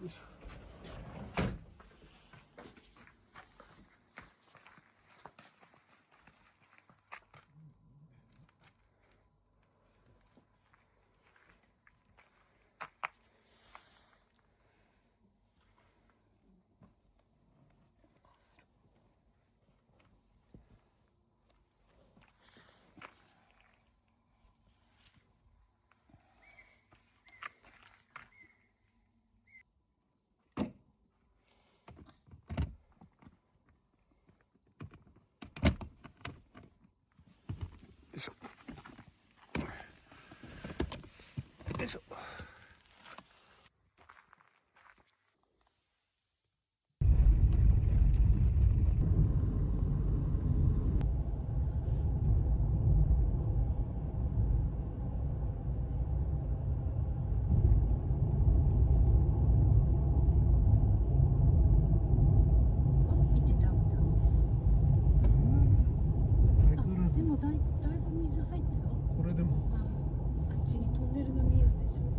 よいしょ。よいしょ。見てたんだ。相変わらずでもだいぶ水入ったよ。これでもあっちにトンネルが見えるでしょ。向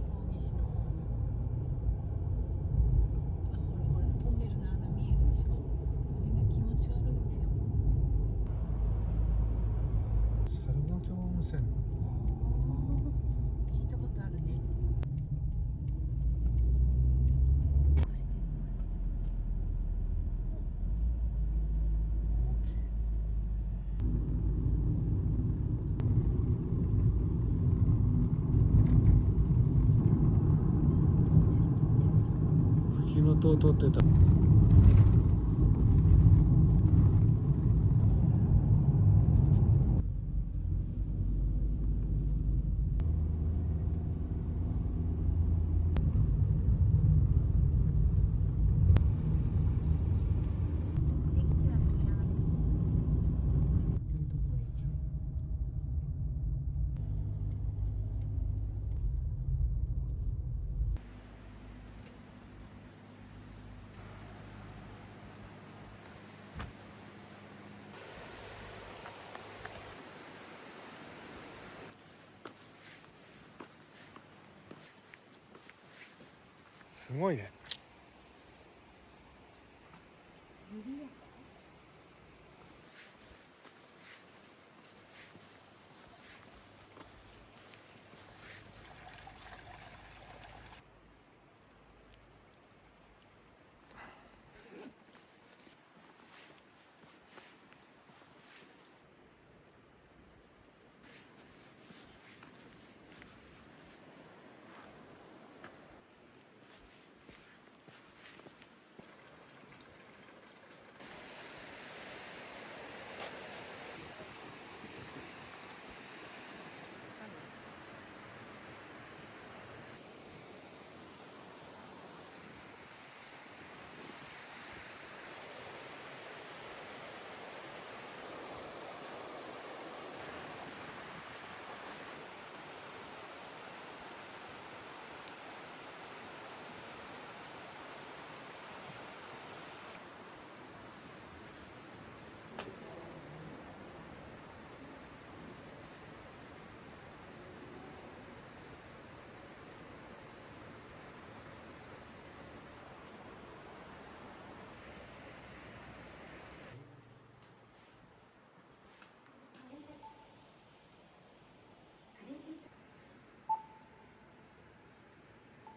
こう岸の方に。ほらほらトンネルの穴見えるでしょ。これが気持ち悪いんだよ。猿ヶ京温泉。聞いたことあるね。こうしてんの。大きい。フキノトウ取ってた。すごいね。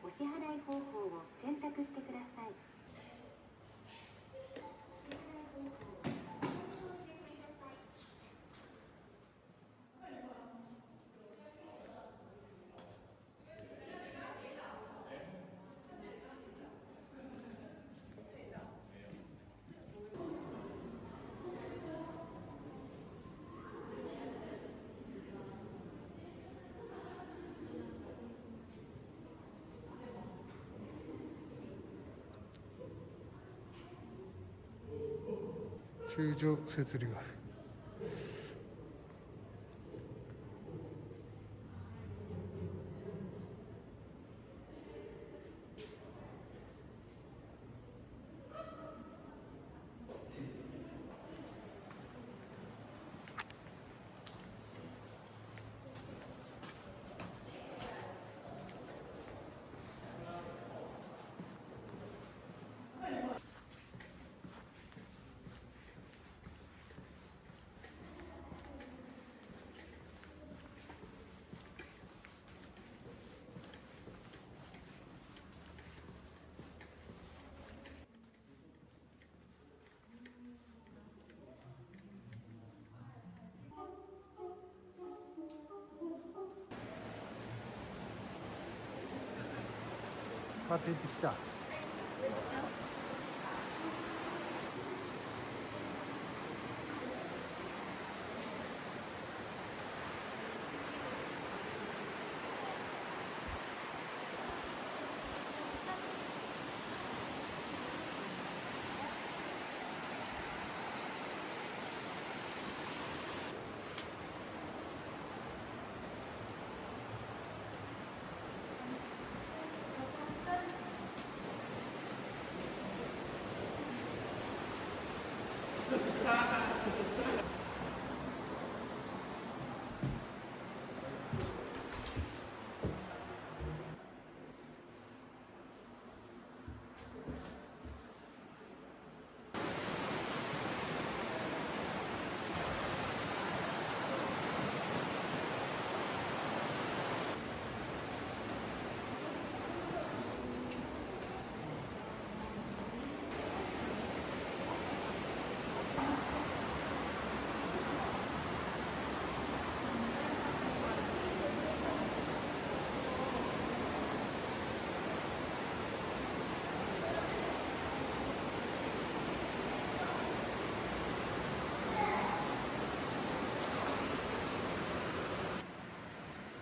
お支払い方法を選択してください。柱状節理学。買って行ってきた。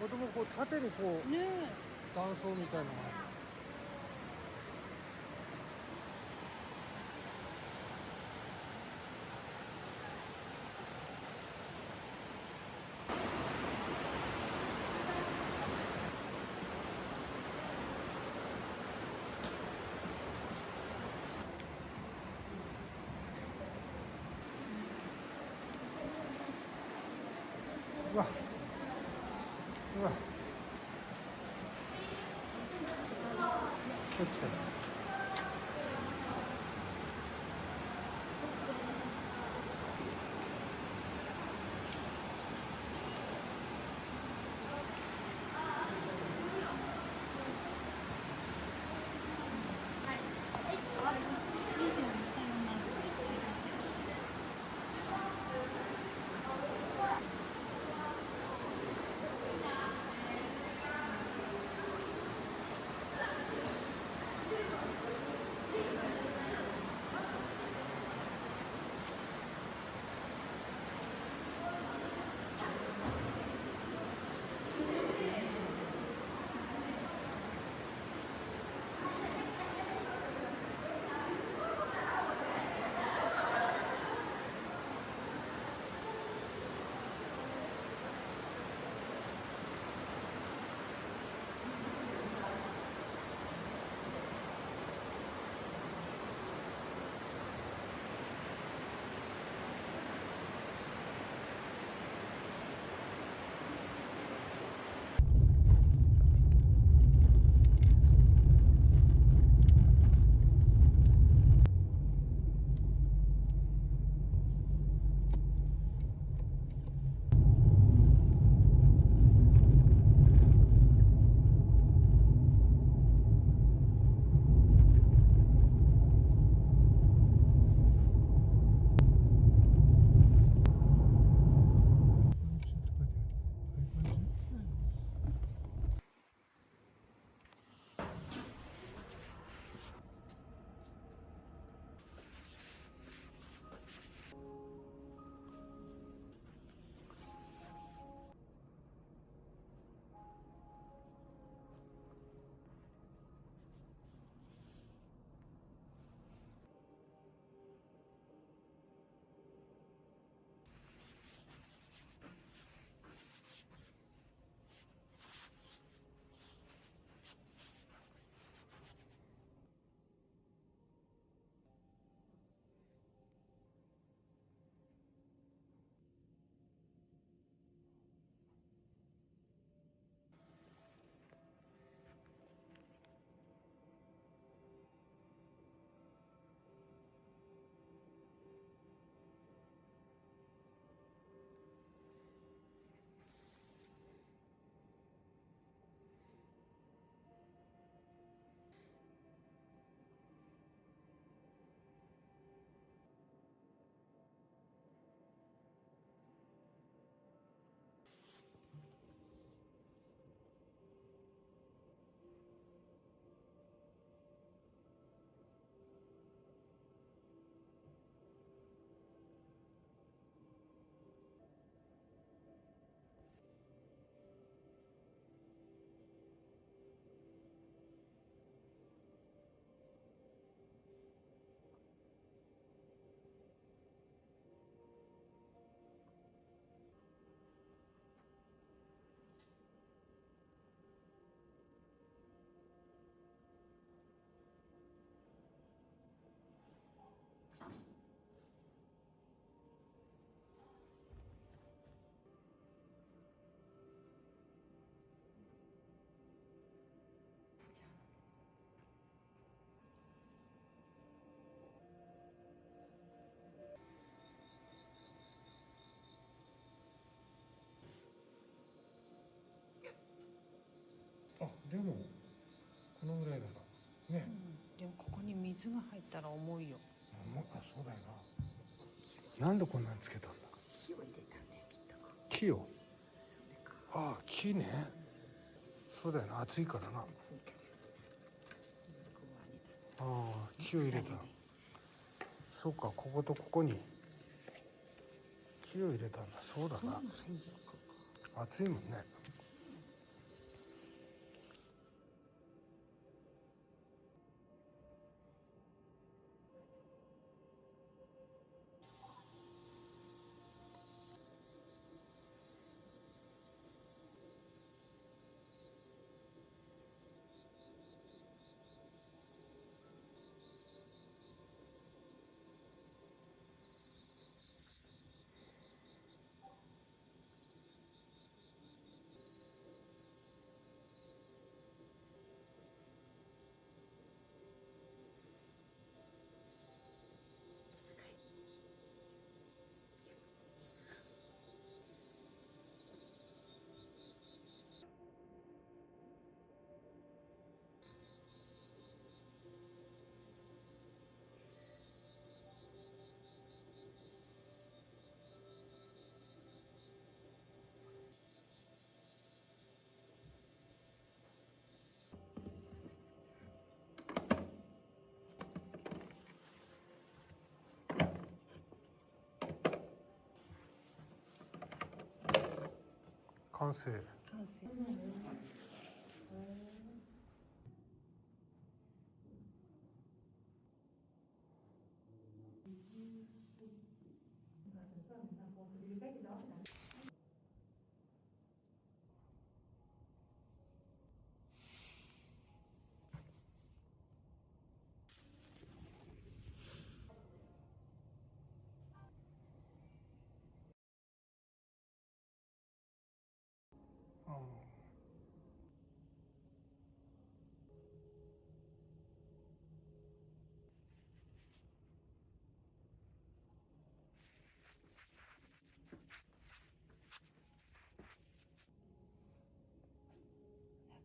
これでもこう縦にこうね断層みたいなのがある。うわうわこっちからでもこのぐらいだなね、でもここに水が入ったら重いよ。あ、そうだよな。なんでこんなんつけたんだ。木を入れたんだよきっと。木を。それか。ああ、木ね。そうだよな、暑いからな。暑いから。こう上げた。ああ、木を入れた。そうか、こことここに木を入れたんだ。そうだな。こんなの入るよここ。暑いもんね。完成。完成。うん。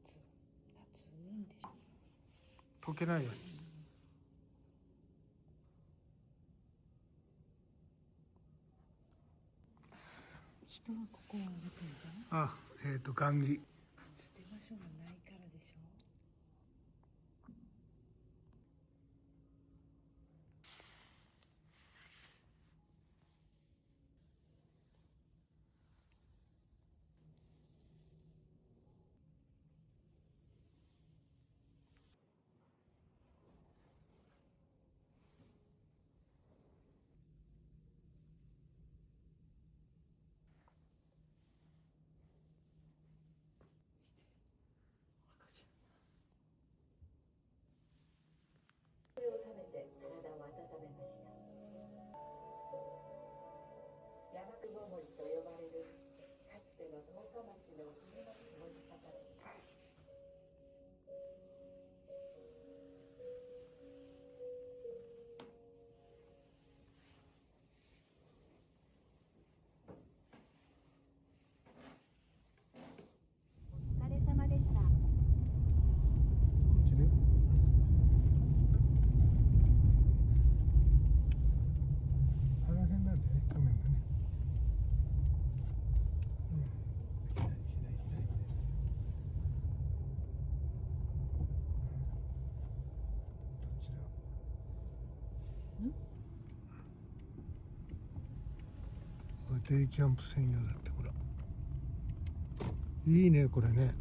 夏いいんでしょ。溶けないように。人はここを歩くんじゃん。あ、雁木。捨て場所がないからでしょ。赤ちゃん。これを食べて体を温めました。山久ごもりと呼ばれるかつての十日町の冬の過ごし方です。お疲れ様でした。こっちね。あの辺なんだよね、画面がね。うん。左。どっちだ。デイキャンプ専用だって、ほら。いいね、これね。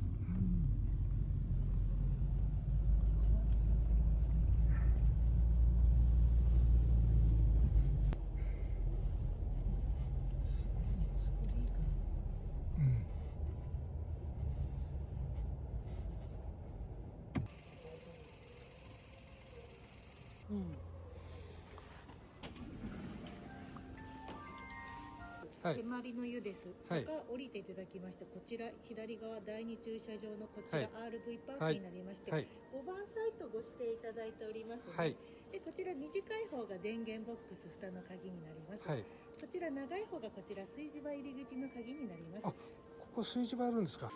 そこでいいかな。うん。うん。はい手まりの湯です。はい坂降りていただきまして、こちら左側第二駐車場のこちら、はい RV パークになりまして、はい5番サイトご指定いただいておりますね。はいでこちら短い方が電源ボックス蓋の鍵になります。はい。こちら長い方がこちら炊事場入り口の鍵になります。あ、ここ炊事場あるんですか。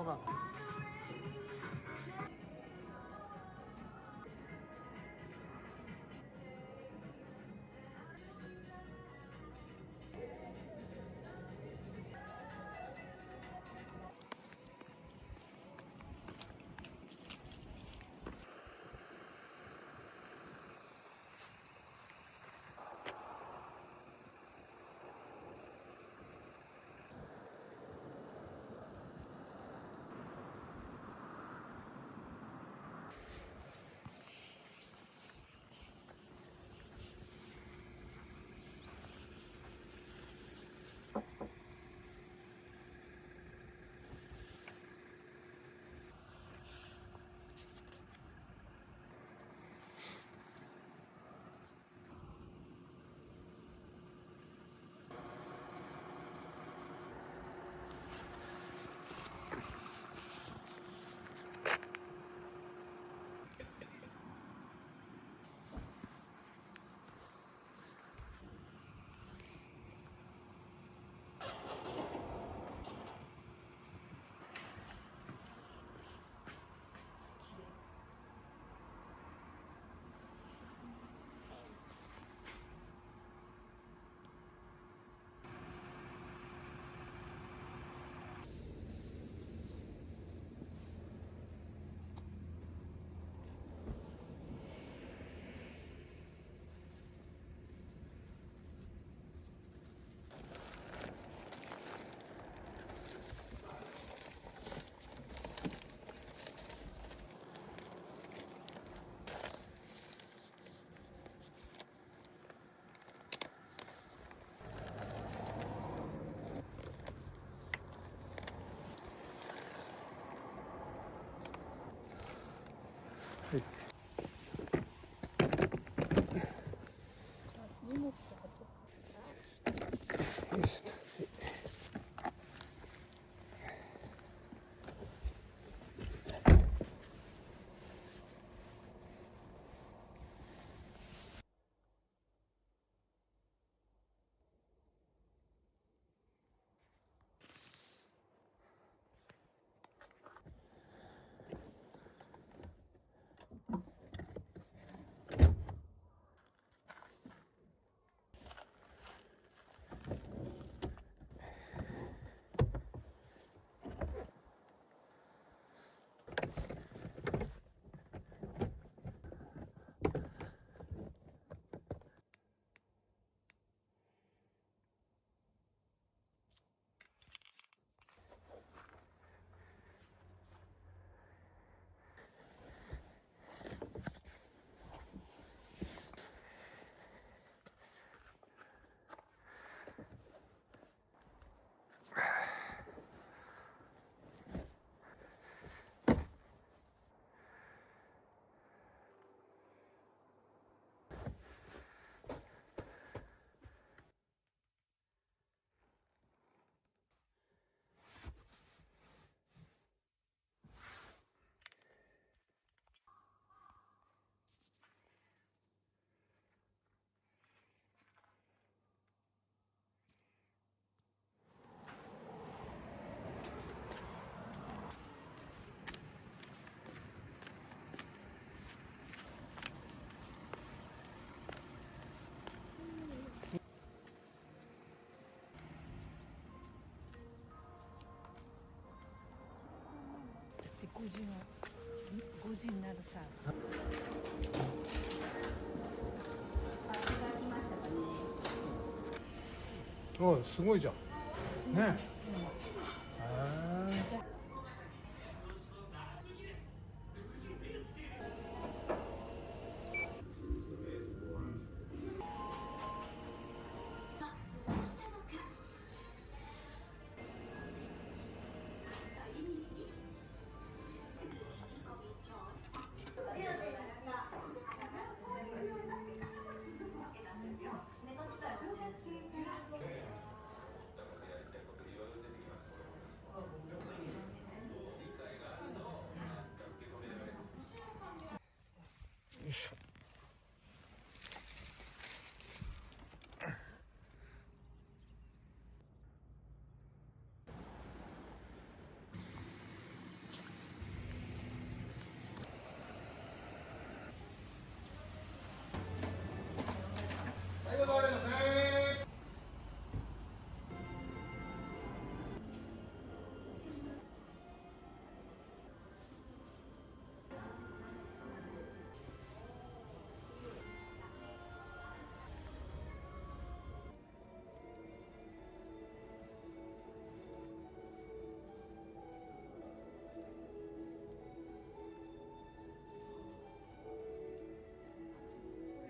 が荷物とかよいしょ。って5時になるさ。おい、すごいじゃん。ね。へえ。よいしょ。